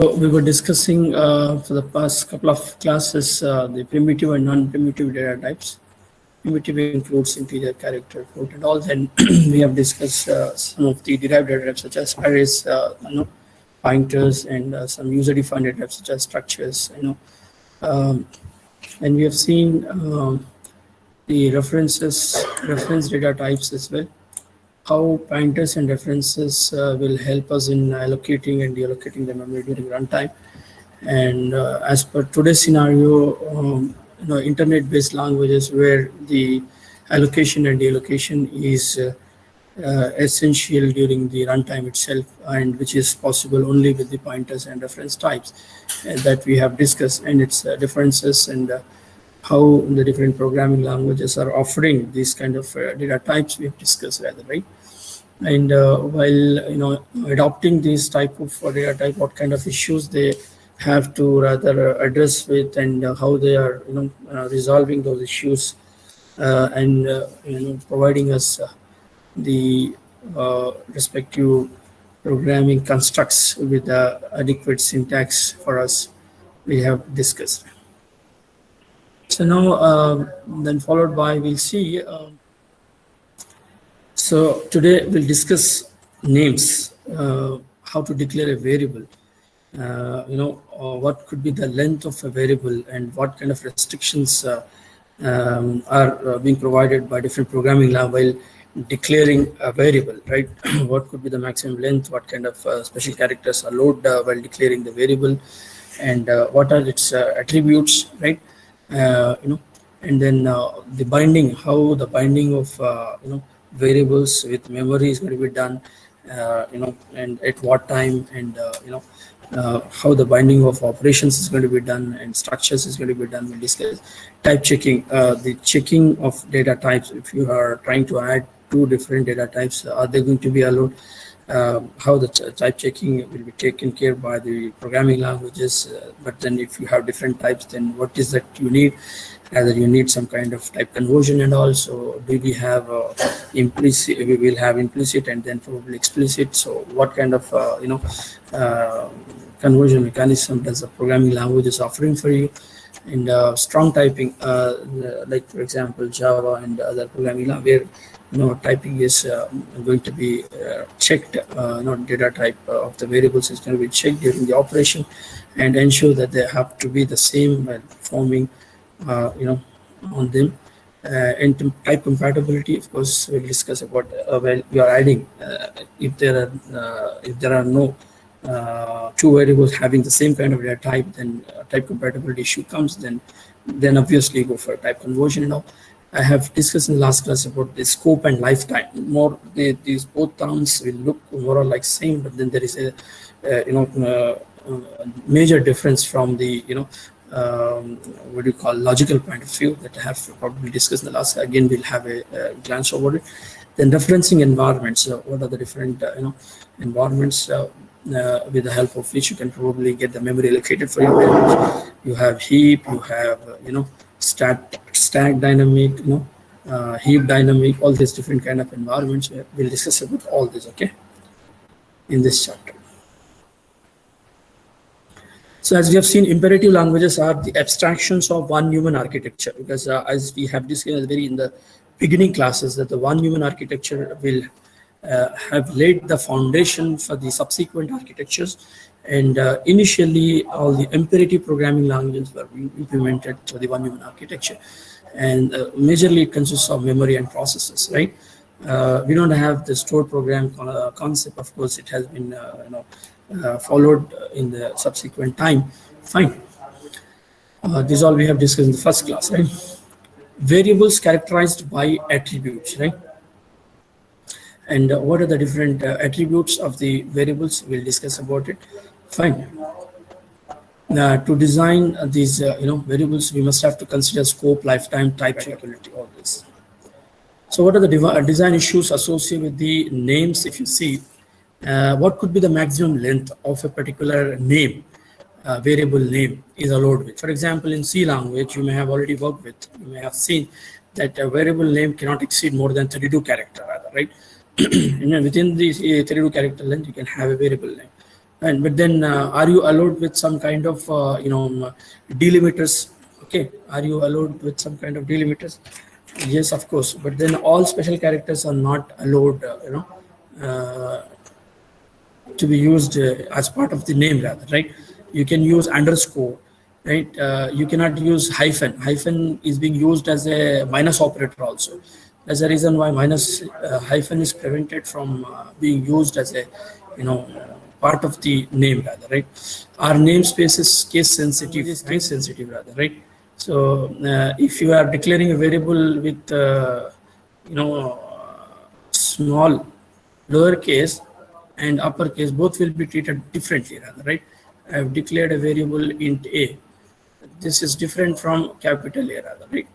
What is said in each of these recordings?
We were discussing for the past couple of classes the primitive and non-primitive data types. Primitive includes integer, character, float, and all. Then we have discussed some of the derived data types such as arrays, pointers, and some user-defined data types such as structures. And we have seen the reference data types as well. How pointers and references will help us in allocating and deallocating the memory during runtime. And as per today's scenario, internet-based languages where the allocation and deallocation is essential during the runtime itself, and which is possible only with the pointers and reference types that we have discussed, and its differences, and how the different programming languages are offering these kind of data types we have discussed rather, right? And while adopting these type of data type, what kind of issues they have to rather address with, and how they are resolving those issues, and providing us the respective programming constructs with adequate syntax for us, we have discussed. So now, then followed by, we'll see. So today we'll discuss names, how to declare a variable. What could be the length of a variable, and what kind of restrictions are being provided by different programming language while declaring a variable, right? What could be the maximum length? What kind of special characters are loaded while declaring the variable, and what are its attributes, right? And then the binding, how the binding of variables with memory is going to be done, and at what time, and how the binding of operations is going to be done, and structures is going to be done. We'll discuss type checking, the checking of data types. If you are trying to add two different data types, are they going to be allowed? How the type checking will be taken care by the programming languages. But then if you have different types, then what is that you need? Either you need some kind of type conversion, and also do we have implicit? We will have implicit and then probably explicit. So what kind of conversion mechanism does the programming language is offering for you? And strong typing, like for example Java and other programming language, where typing is going to be checked. Data type of the variables is going to be checked during the operation, and ensure that they have to be the same when performing on them. And type compatibility, of course, we'll discuss about when you are adding, if there are no two variables having the same kind of data type, then type compatibility issue comes. Then obviously go for type conversion. I have discussed in the last class about the scope and lifetime. These both terms will look more or like same, but then there is a major difference from the what do you call logical point of view that I have probably discussed in the last. Again, we'll have a glance over it. Then referencing environments. What are the different environments with the help of which you can probably get the memory allocated for your variables. You have heap, you have stack dynamic, heap dynamic, all these different kind of environments. We'll discuss about all this, okay, in this chapter. So as we have seen, imperative languages are the abstractions of one human architecture, because as we have discussed in the beginning classes, that the one human architecture will have laid the foundation for the subsequent architectures. And initially, all the imperative programming languages were being implemented for the one human architecture. And majorly it consists of memory and processes, right? We don't have the stored program concept. Of course, it has been followed in the subsequent time. Fine. This all we have discussed in the first class, right? Variables characterized by attributes, right? And what are the different attributes of the variables? We'll discuss about it. Fine. To design these variables, we must have to consider scope, lifetime, type checkability, all this. So what are the design issues associated with the names? If you see, what could be the maximum length of a particular name, variable name is allowed with? For example, in C language, you may have already worked with, you may have seen that a variable name cannot exceed more than 32 characters, right? Within the 32 character length, you can have a variable name. And but then are you allowed with some kind of delimiters? Okay, are you allowed with some kind of delimiters? Yes, of course. But then all special characters are not allowed. Uh, to be used as part of the name, rather, right? You can use underscore, right? You cannot use hyphen. Hyphen is being used as a minus operator also. That's the reason why minus hyphen is prevented from being used as a part of the name, rather, right? Our namespace is case sensitive, case sensitive, rather, right? So if you are declaring a variable with small lowercase and uppercase, both will be treated differently, rather, right? I have declared a variable int a. This is different from capital A, rather, right?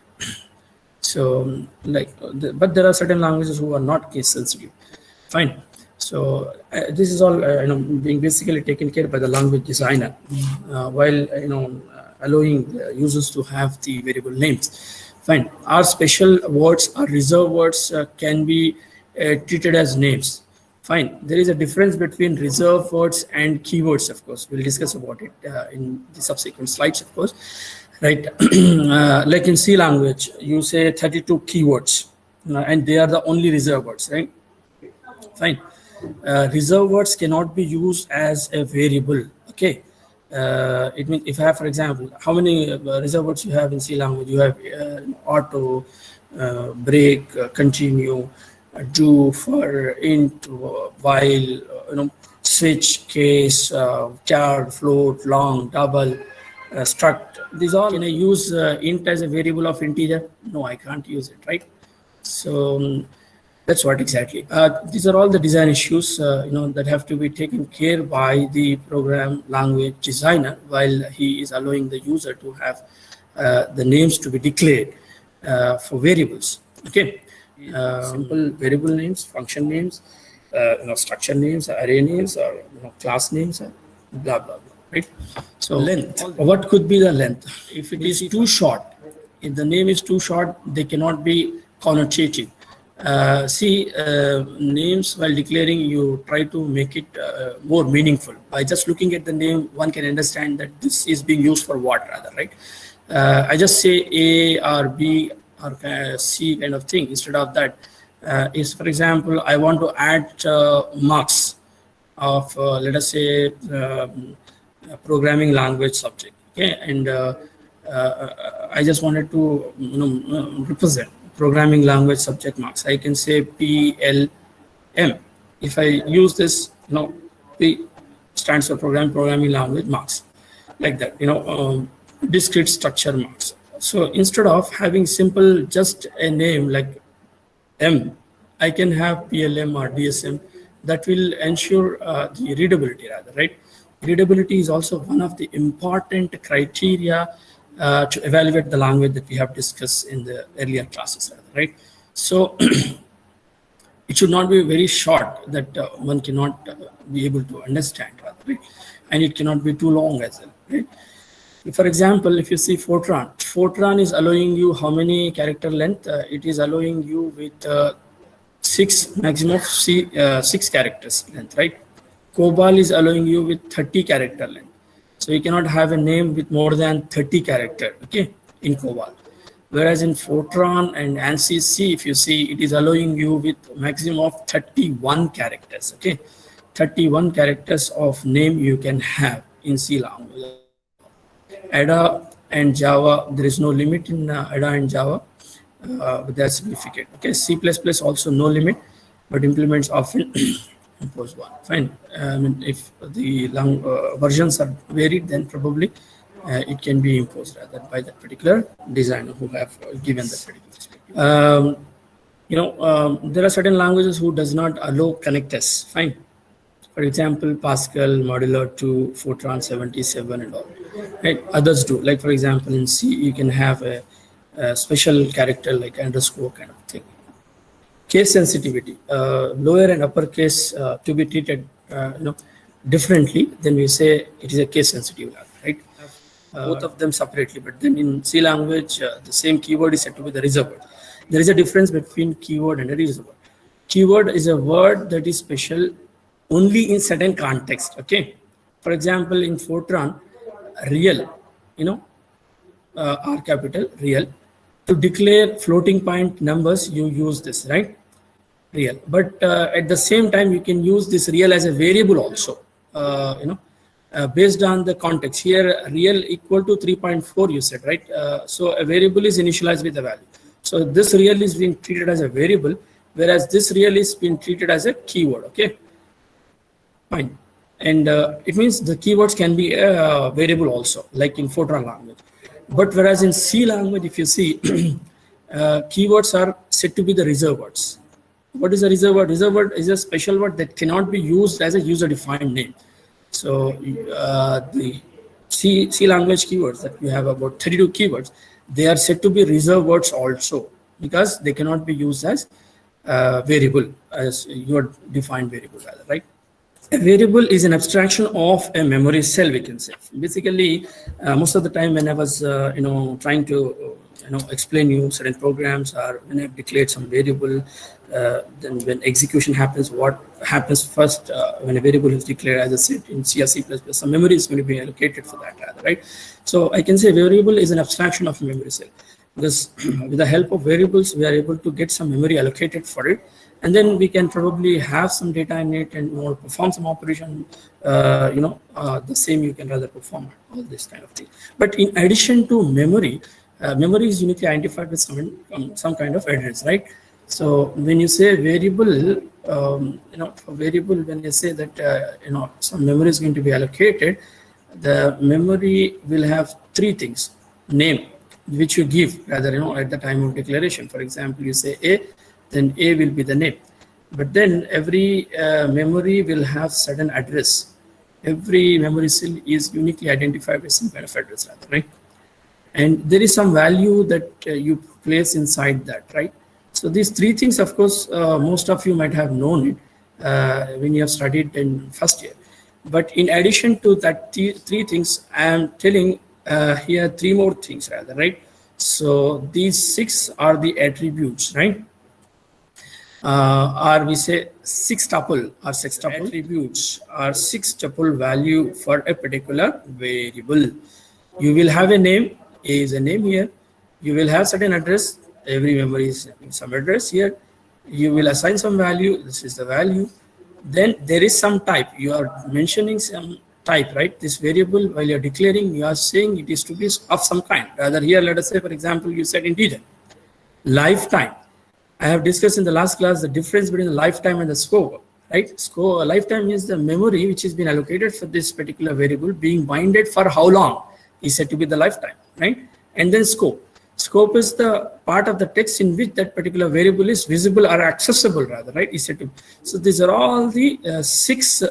So but there are certain languages who are not case sensitive. Fine. So this is all being basically taken care by the language designer while allowing users to have the variable names. Fine. Our special words or reserved words can be treated as names. Fine. There is a difference between reserved words and keywords, of course. We'll discuss about it in the subsequent slides, of course. Right. Like in C language, you say 32 keywords, and they are the only reserved words, right? Fine. Reserved words cannot be used as a variable. Okay. It means if I have, for example, how many reserved words you have in C language? You have auto, break, continue, do, for, int, while, switch, case, char, float, long, double, struct. These all, can I use int as a variable of integer? No, I can't use it, right? So that's what exactly. These are all the design issues, that have to be taken care by the program language designer while he is allowing the user to have the names to be declared for variables. Okay. Simple variable names, function names, structure names, array names, or class names, blah blah blah. Right. So length. What could be the length? If it is too short, if the name is too short, they cannot be connotative. Names while declaring, you try to make it more meaningful. By just looking at the name, one can understand that this is being used for what, rather, right? I just say A or B or C kind of thing. Instead of that, is, for example, I want to add marks of let us say programming language subject. Okay, and I just wanted to represent programming language subject marks. I can say PLM. If I use this, P stands for programming language marks, like that. Discrete structure marks. So instead of having simple just a name like M, I can have PLM or DSM. That will ensure the readability, rather, right? Readability is also one of the important criteria to evaluate the language that we have discussed in the earlier classes, right? So it should not be very short that one cannot be able to understand, right? And it cannot be too long as well, right? For example, if you see Fortran is allowing you how many character length? It is allowing you with maximum of 6 characters length, right? COBOL is allowing you with 30 character length. So you cannot have a name with more than 30 character, okay, in COBOL. Whereas in Fortran and ANSYS C, if you see, it is allowing you with maximum of 31 characters, okay. 31 characters of name you can have in C language. Ada and Java, there is no limit in Ada and Java, but that's significant. Okay, C++ also no limit, but implements often impose one. Fine. If the versions are varied, then probably it can be imposed rather by that particular designer who have given that particular perspective. There are certain languages who does not allow connectors. Fine. For example, Pascal, Modular 2, Fortran 77 and all. Right? Others do. Like, for example, in C, you can have a special character like underscore kind of thing. Case sensitivity, lower and upper case to be treated differently, then we say it is a case sensitive language, right? Both of them separately, but then in C language, the same keyword is said to be the reserved word. There is a difference between keyword and a reserved word. Keyword is a word that is special only in certain context, okay? For example, in Fortran, real, R capital, real. To declare floating point numbers, you use this, right? Real. But at the same time, you can use this real as a variable also, based on the context. Here, real equal to 3.4, you said, right? So a variable is initialized with a value. So this real is being treated as a variable, whereas this real is being treated as a keyword, okay? Fine. And it means the keywords can be a variable also, like in Fortran language. But whereas in C language, if you see, keywords are said to be the reserved words. What is a reserved word? Reserved word is a special word that cannot be used as a user-defined name. So the C language keywords that you have about 32 keywords, they are said to be reserved words also, because they cannot be used as variable, as your defined variable rather, right? A variable is an abstraction of a memory cell, we can say. Basically, most of the time when I was, trying to, explain you certain programs, or when I've declared some variable, then when execution happens, what happens first when a variable is declared, as I said in C or C++, some memory is going to be allocated for that, rather, right? So I can say variable is an abstraction of a memory cell, because with the help of variables, we are able to get some memory allocated for it. And then we can probably have some data in it and perform some operation, the same you can rather perform all this kind of thing. But in addition to memory, memory is uniquely identified with some kind of address, right? So when you say variable, for variable, when you say that, some memory is going to be allocated, the memory will have three things: name, which you give rather, at the time of declaration. For example, you say A, then A will be the name. But then every memory will have certain address. Every memory cell is uniquely identified with some kind of address, rather, right? And there is some value that you place inside that, right? So these three things, of course, most of you might have known it when you have studied in first year. But in addition to that three things, I am telling here three more things, rather, right? So these six are the attributes, right? Or we say six tuple or sextuple attributes or six tuple value for a particular variable. You will have a name. A is a name here. You will have certain address. Every memory is having some address here. You will assign some value. This is the value. Then there is some type. You are mentioning some type, right? This variable, while you're declaring, you are saying it is to be of some kind. Rather here, let us say, for example, you said integer. Lifetime. I have discussed in the last class the difference between the lifetime and the scope, right? Lifetime is the memory which has been allocated for this particular variable being binded for how long is said to be the lifetime, right? And then scope. Scope is the part of the text in which that particular variable is visible or accessible, rather, right? Is said to. So these are all the six,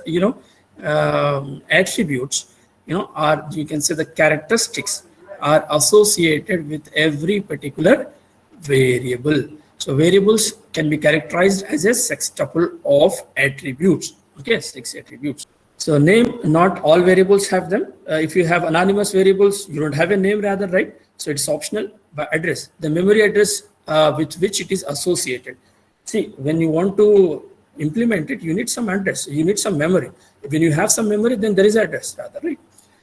attributes, or you can say the characteristics are associated with every particular variable. So variables can be characterized as a sextuple of attributes. Okay, six attributes. So name, not all variables have them. If you have anonymous variables, you don't have a name, rather, right? So it's optional. But address, the memory address with which it is associated. See, when you want to implement it, you need some address, you need some memory. When you have some memory, then there is address, rather, right?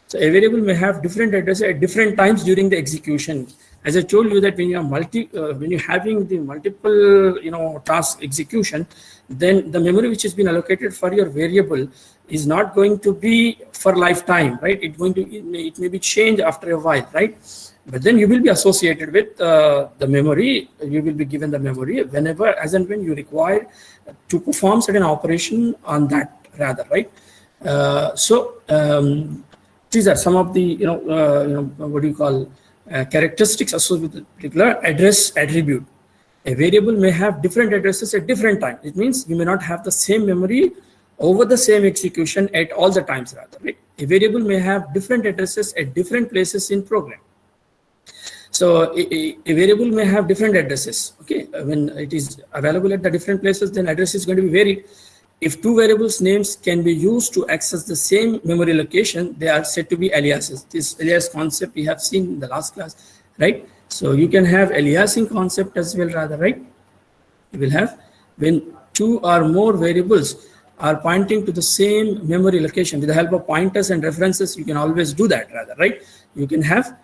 So a variable may have different addresses at different times during the execution. As I told you that when you are when you're having the multiple, task execution, then the memory which has been allocated for your variable is not going to be for lifetime, right? It may be changed after a while, right? But then you will be associated with the memory. You will be given the memory whenever, as and when you require to perform certain operation on that, rather, right? These are some of the what do you call characteristics associated with a particular address attribute. A variable may have different addresses at different times. It means you may not have the same memory over the same execution at all the times, rather, right? A variable may have different addresses at different places in program. So a variable may have different addresses. Okay, when it is available at the different places, then address is going to be varied. If two variables names can be used to access the same memory location, they are said to be aliases. This alias concept we have seen in the last class, right? So you can have aliasing concept as well, rather, right? You will have when two or more variables are pointing to the same memory location. With the help of pointers and references, you can always do that rather, right? You can have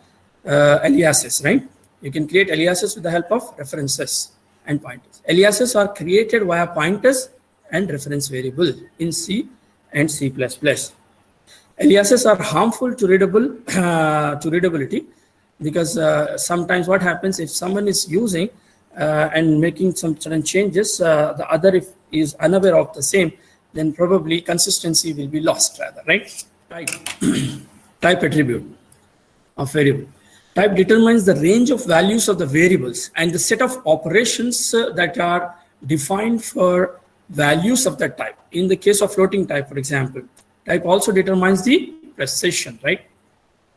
aliases, right? You can create aliases with the help of references and pointers. Aliases are created via pointers and reference variable in C and C++. Aliases are harmful to readability because sometimes what happens if someone is using and making some certain changes, the other is unaware of the same, then probably consistency will be lost rather, right? Type attribute of variable. Type determines the range of values of the variables and the set of operations that are defined for values of that type. In the case of floating type, for example, type also determines the precision, right?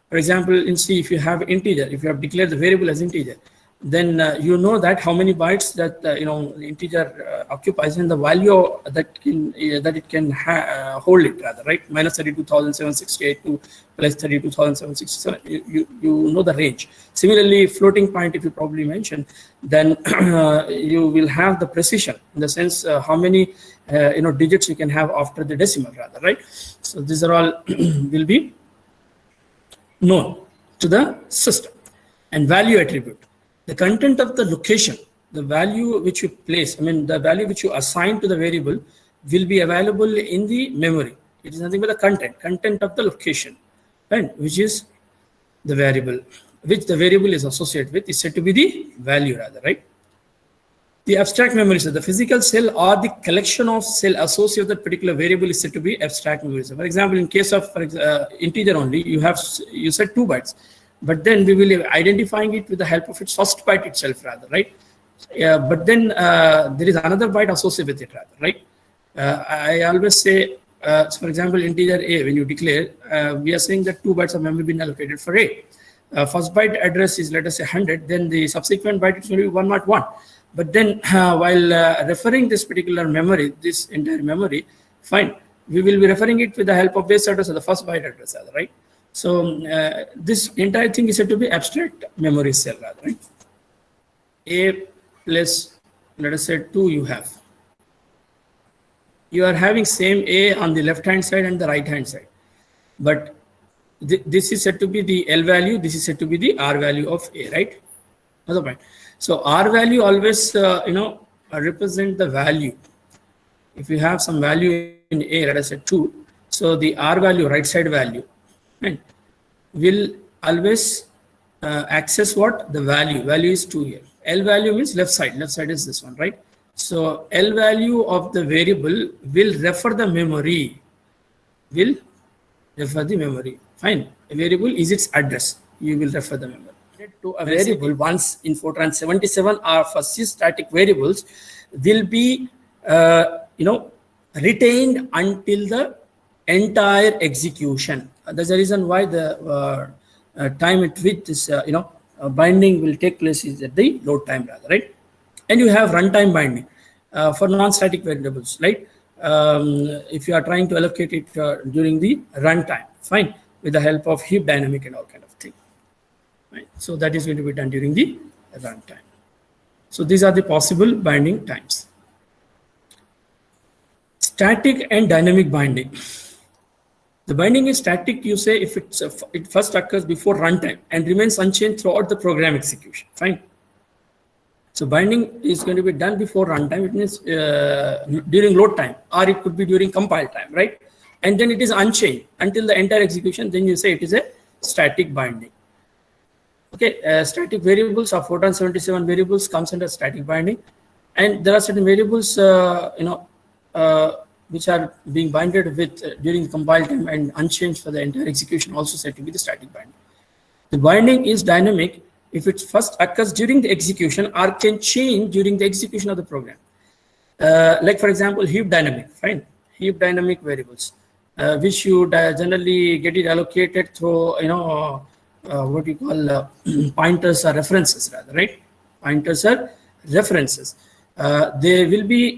For example, in C, if you have integer, if you have declared the variable as integer, then you know that how many bytes that the integer occupies and the value that it can hold it rather, right? Minus 32,768 to plus 32,767. You know the range. Similarly, floating point, if you probably mentioned, then you will have the precision in the sense how many digits you can have after the decimal rather, right? So these are all will be known to the system. And value attribute. The content of the location, the value which you place, the value which you assign to the variable will be available in the memory. It is nothing but the content of the location, right? Which is the variable, which the variable is associated with is said to be the value rather, right? The abstract memory cell, the physical cell or the collection of cell associated with that particular variable is said to be abstract memory cell. For example, in case of integer only, you said 2 bytes. But then we will be identifying it with the help of its first byte itself rather, right? But then there is another byte associated with it rather, right? I always say, for example, integer A, when you declare, we are saying that 2 bytes of memory been allocated for A. First byte address is, let us say, 100, then the subsequent byte is going to be 101. But then while referring this particular memory, this entire memory, fine, we will be referring it with the help of base address or the first byte address rather, right? So this entire thing is said to be abstract memory cell rather, right? A plus, let us say 2 you have. You are having same A on the left hand side and the right hand side. But this is said to be the L value, this is said to be the R value of A, right? Another point. So R value always, represent the value. If you have some value in A, let us say 2, so the R value, right side value, right, will always access what? The value. Value is 2 here. L value means left side. Left side is this one, right? So L value of the variable will refer the memory. Will refer the memory. Fine. A variable is its address. You will refer the memory. To a variable once in Fortran 77 or for C static variables will be retained until the entire execution. That's the reason why the time at which this binding will take place is at the load time rather, right? And you have runtime binding for non-static variables, right? If you are trying to allocate it during the runtime, fine, with the help of heap dynamic and all kind of thing, right? So that is going to be done during the runtime. So these are the possible binding times. Static and dynamic binding. The binding is static, you say, if it first occurs before runtime and remains unchanged throughout the program execution. Fine. So binding is going to be done before runtime. It means during load time, or it could be during compile time, right? And then it is unchanged until the entire execution. Then you say it is a static binding. Okay, static variables or Fortran 77 variables comes under static binding, and there are certain variables, which are being binded with during compile time and unchanged for the entire execution, also said to be the static binding. The binding is dynamic if it first occurs during the execution or can change during the execution of the program. Like for example, heap dynamic, fine, heap dynamic variables, which you generally get it allocated through, what you call pointers or references rather, right? Pointers are references. They will be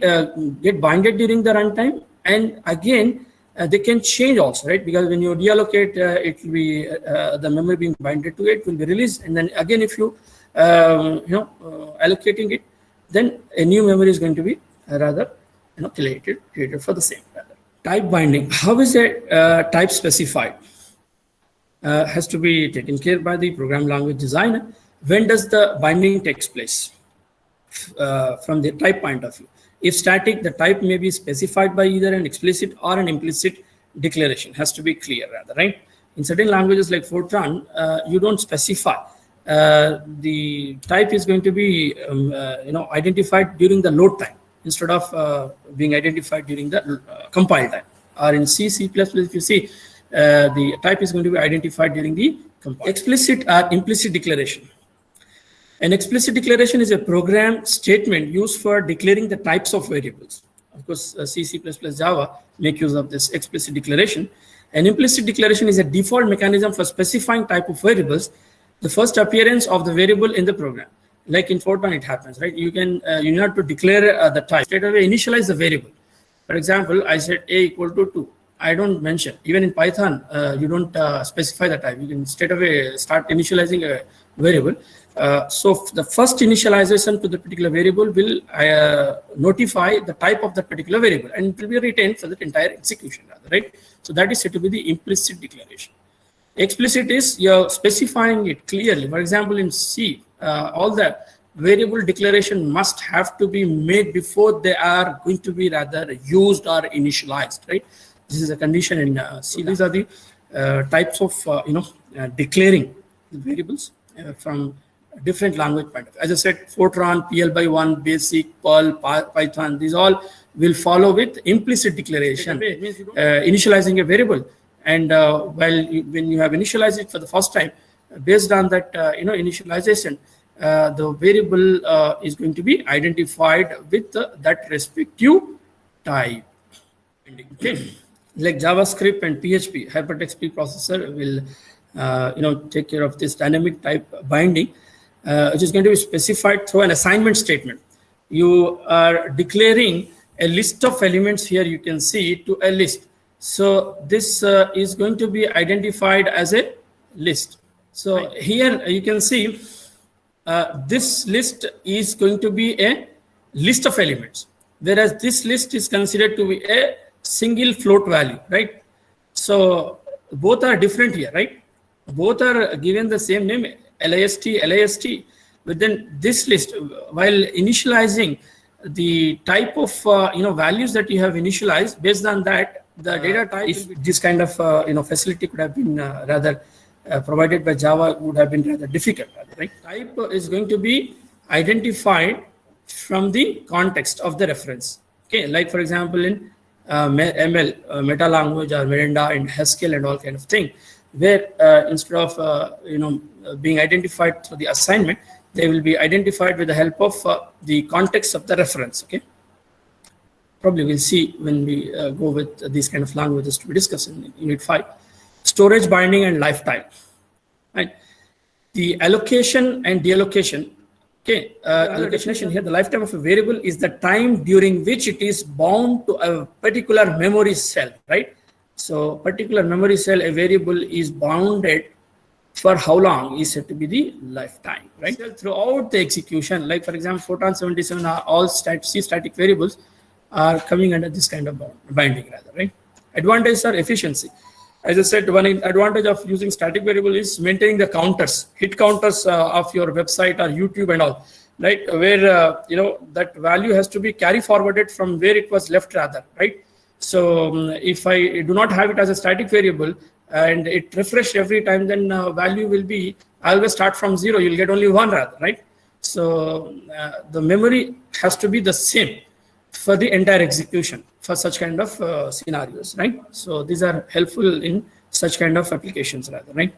get binded during the runtime, and again they can change also, right? Because when you deallocate, it will be the memory being binded to it will be released, and then again if you allocating it, then a new memory is going to be rather created for the same rather. Type binding. How is a type specified? Has to be taken care by the program language designer. When does the binding takes place? From the type point of view. If static, the type may be specified by either an explicit or an implicit declaration. Has to be clear rather, right? In certain languages like Fortran, you don't specify. The type is going to be identified during the load time instead of being identified during the compile time. Or in C, C++, if you see, the type is going to be identified during the compile. Explicit or implicit declaration. An explicit declaration is a program statement used for declaring the types of variables. Of course, C, C++, Java make use of this explicit declaration. An implicit declaration is a default mechanism for specifying type of variables, the first appearance of the variable in the program. Like in Fortran, it happens, right? You need to declare the type. Straight away initialize the variable. For example, I said a equal to 2. I don't mention. Even in Python, you don't specify the type. You can straight away start initializing a variable. So the first initialization to the particular variable will notify the type of that particular variable, and it will be retained for the entire execution, rather, right? So that is said to be the implicit declaration. Explicit is you're specifying it clearly. For example, in C, all the variable declaration must have to be made before they are going to be rather used or initialized, right? This is a condition in C. These are the types of declaring the variables from different language point of view. As I said, Fortran, PL/1, Basic, Perl, Python, these all will follow with implicit declaration, initializing a variable. And when you have initialized it for the first time, based on that initialization, the variable is going to be identified with that respective type. Okay. Like JavaScript and PHP, hypertext preprocessor will take care of this dynamic type binding, which is going to be specified through an assignment statement. You are declaring a list of elements here, you can see, to a list. So this is going to be identified as a list. So here you can see this list is going to be a list of elements, whereas this list is considered to be a single float value, right? So both are different here, right? Both are given the same name, list, but then this list, while initializing the type of values that you have initialized, based on that, the data type, if this kind of facility could have been rather provided by Java, would have been rather difficult, right? Type is going to be identified from the context of the reference. Okay, like for example in ML, meta language or Miranda and Haskell and all kind of thing, where instead of being identified through the assignment, they will be identified with the help of the context of the reference. Okay, probably we'll see when we go with these kind of languages to be discussed in Unit 5. Storage binding and lifetime. Right, the allocation and deallocation. Okay, allocation here, the lifetime of a variable is the time during which it is bound to a particular memory cell, right? So particular memory cell, a variable is bounded for how long is said to be the lifetime, right? So throughout the execution, like for example, Fortran 77 are all C static variables are coming under this kind of binding rather, right? Advantages are efficiency. As I said, one advantage of using static variable is maintaining the counters, hit counters of your website or YouTube and all, right? Where that value has to be carry forwarded from where it was left rather, right? So if I do not have it as a static variable and it refresh every time, then value will be, I always start from 0. You'll get only 1 rather, right? So the memory has to be the same for the entire execution for such kind of scenarios, right? So these are helpful in such kind of applications rather, right?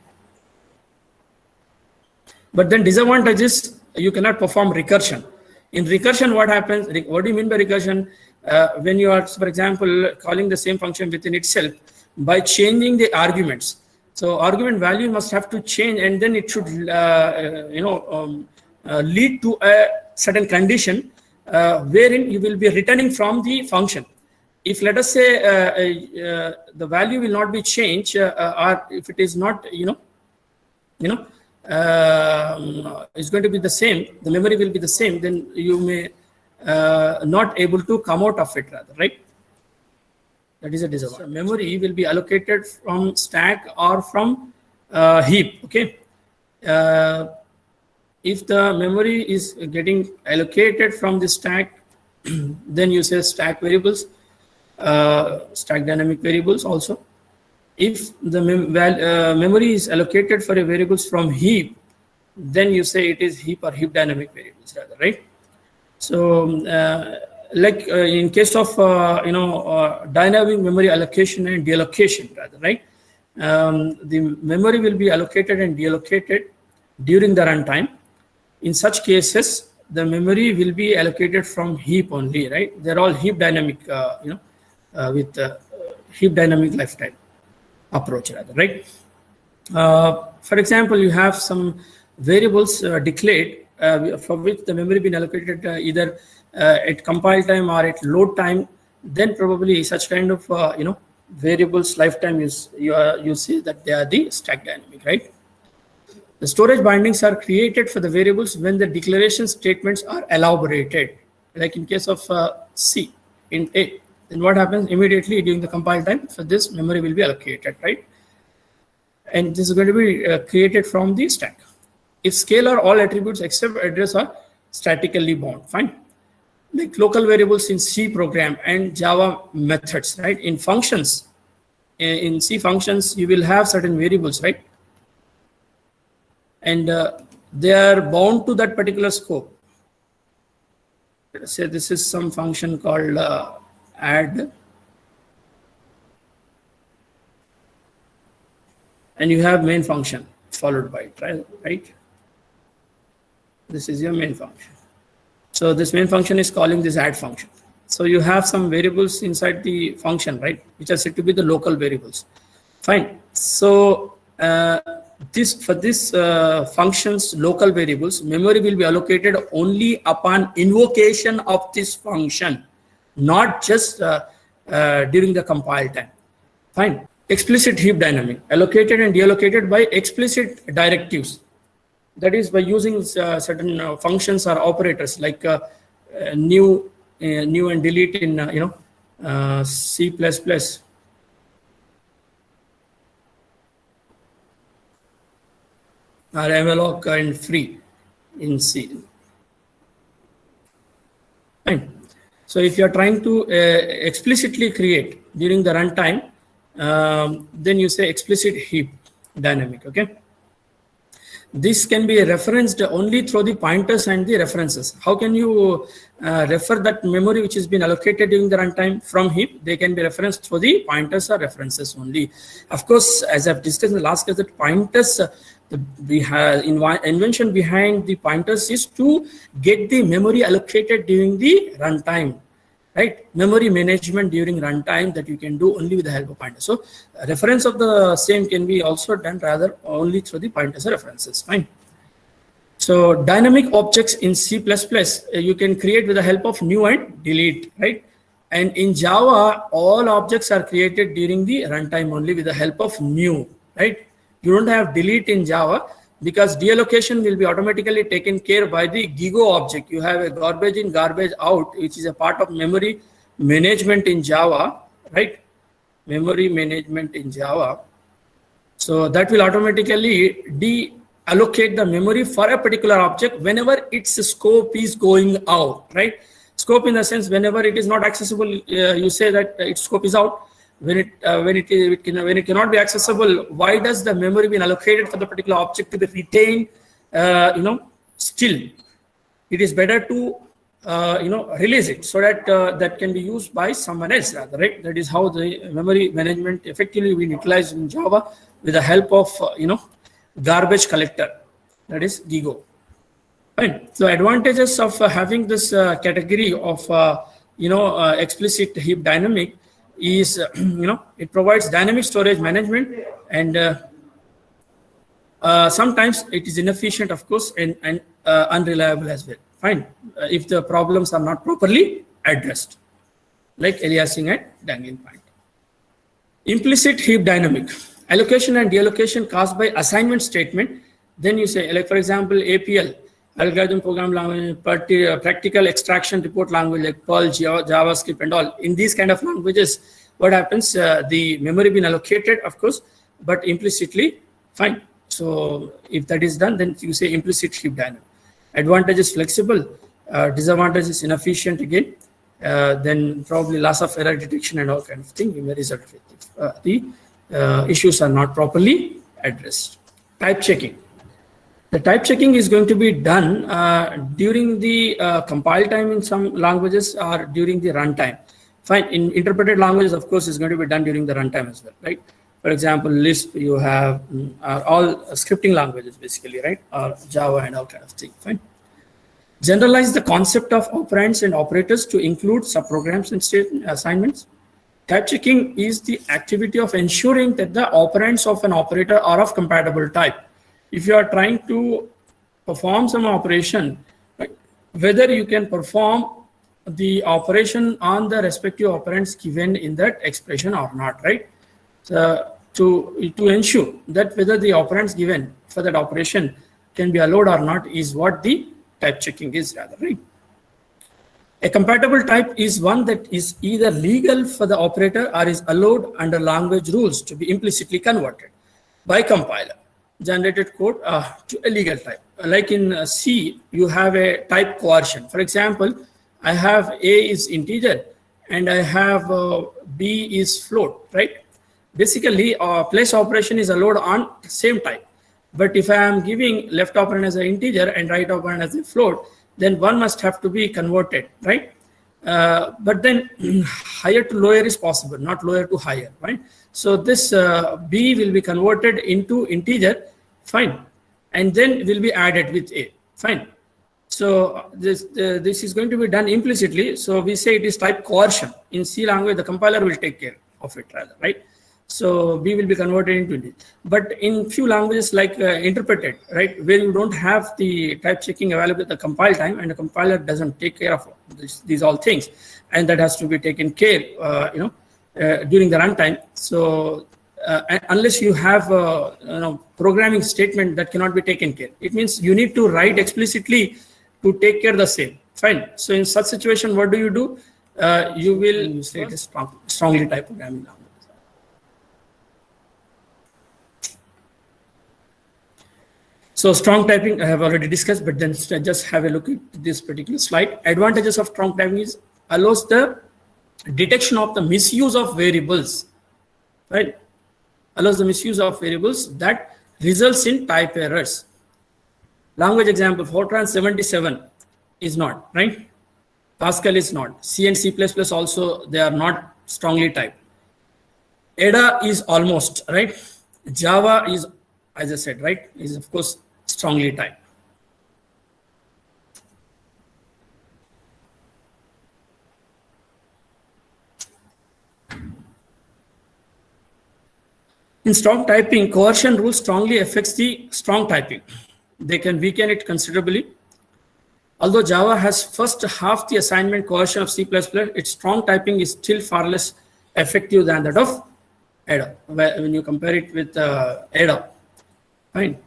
But then disadvantage is you cannot perform recursion. In recursion, what happens? What do you mean by recursion? When you are, for example, calling the same function within itself by changing the arguments. So argument value must have to change, and then it should lead to a certain condition wherein you will be returning from the function. If let us say the value will not be changed, or if it is not, it's going to be the same, the memory will be the same, then you may not able to come out of it rather, right? That is a disadvantage. Memory will be allocated from stack or from heap. Okay. If the memory is getting allocated from the stack, then you say stack variables, stack dynamic variables also. If the memory is allocated for a variables from heap, then you say it is heap or heap dynamic variables rather, right? So like in case of dynamic memory allocation and deallocation rather, right? The memory will be allocated and deallocated during the runtime. In such cases, the memory will be allocated from heap only, right? They're all heap dynamic, with heap dynamic lifetime approach rather, right? For example, you have some variables declared for which the memory been allocated either at compile time or at load time. Then probably such kind of variables lifetime is you see that they are the stack dynamic, right? The storage bindings are created for the variables when the declaration statements are elaborated, like in case of C in A. Then what happens immediately during the compile time? So this memory will be allocated, right? And this is going to be created from the stack. If scalar, all attributes except address are statically bound, fine. Like local variables in C program and Java methods, right? In functions, in C functions, you will have certain variables, right? And they are bound to that particular scope. Let's say this is some function called add, and you have main function followed by it, right? This is your main function. So this main function is calling this add function. So you have some variables inside the function, right, which are said to be the local variables. Fine. So for this functions local variables, memory will be allocated only upon invocation of this function, not just during the compile time. Fine. Explicit heap dynamic, allocated and deallocated by explicit directives. That is by using certain functions or operators like new and delete in C++. Or malloc and free in C. Fine. So if you are trying to explicitly create during the runtime, then you say explicit heap dynamic. Okay. This can be referenced only through the pointers and the references. How can you refer that memory which has been allocated during the runtime from heap? They can be referenced through the pointers or references only. Of course, as I've discussed in the last class, that pointers, the invention behind the pointers is to get the memory allocated during the runtime, right? Memory management during runtime that you can do only with the help of pointers. So reference of the same can be also done rather only through the pointers or references. Fine. So dynamic objects in C++ you can create with the help of new and delete, right? And in Java, all objects are created during the runtime only with the help of new, right? You don't have delete in Java because deallocation will be automatically taken care by the GIGO object. You have a garbage in, garbage out, which is a part of memory management in Java, right? Memory management in Java. So that will automatically deallocate the memory for a particular object whenever its scope is going out, right? Scope in the sense whenever it is not accessible, you say that its scope is out. When it cannot be accessible, why does the memory be allocated for the particular object to be retained? Still, it is better to release it so that that can be used by someone else rather, right? That is how the memory management effectively been utilized in Java with the help of garbage collector, that is GIGO. Fine. So advantages of having this category of explicit heap dynamic is it provides dynamic storage management, and sometimes it is inefficient, of course, and unreliable as well. Fine. If the problems are not properly addressed, like aliasing and dangling point. Implicit heap dynamic, allocation and deallocation caused by assignment statement. Then you say, like for example, APL, algorithm program language, practical extraction report language like Perl, JavaScript and all. In these kind of languages, what happens? The memory been allocated, of course, but implicitly, fine. So if that is done, then you say implicit heap dynamic. Advantage is flexible, disadvantage is inefficient again, then probably loss of error detection and all kind of thing may result with the issues are not properly addressed. Type checking. The type checking is going to be done during the compile time in some languages or during the runtime. Fine. In interpreted languages, of course, is going to be done during the runtime as well, right? For example, Lisp, you have all scripting languages basically, right? Or Java and all kind of thing. Fine. Generalize the concept of operands and operators to include subprograms and state assignments. Type checking is the activity of ensuring that the operands of an operator are of compatible type. If you are trying to perform some operation, right, whether you can perform the operation on the respective operands given in that expression or not, right? So to ensure that whether the operands given for that operation can be allowed or not is what the type checking is rather, right? A compatible type is one that is either legal for the operator or is allowed under language rules to be implicitly converted by compiler generated code to a legal type. Like in C, you have a type coercion. For example, I have A is integer and I have B is float, right? Basically, place operation is allowed on same type. But if I am giving left operand as an integer and right operand as a float, then one must have to be converted, right? But then higher to lower is possible, not lower to higher, right? So this B will be converted into integer, fine, and then will be added with A, fine. So this is going to be done implicitly. So we say it is type coercion. In C language, the compiler will take care of it rather, right? So B will be converted into integer. But in few languages like interpreted, right, where you don't have the type checking available at the compile time and the compiler doesn't take care of these all things, and that has to be taken care, during the runtime. So unless you have a programming statement that cannot be taken care, it means you need to write explicitly to take care of the same. Fine. So in such situation, what do? You will say it is strongly type programming language. So strong typing I have already discussed, but then just have a look at this particular slide. Advantages of strong typing is allows the detection of the misuse of variables, right? Allows the misuse of variables that results in type errors. Language example, Fortran 77 is not, right? Pascal is not. C and C++ also, they are not strongly typed. Ada is almost, right? Java is, as I said, right, is of course strongly typed. In strong typing, coercion rule strongly affects the strong typing. They can weaken it considerably. Although Java has first half the assignment coercion of C++, its strong typing is still far less effective than that of Ada. When you compare it with Ada, fine,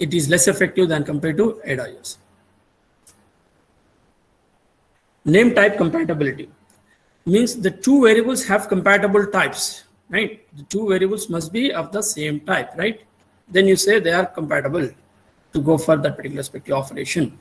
it is less effective than compared to Ada. Yes. Name type compatibility means the two variables have compatible types, right? The two variables must be of the same type, right? Then you say they are compatible to go for that particular respective operation.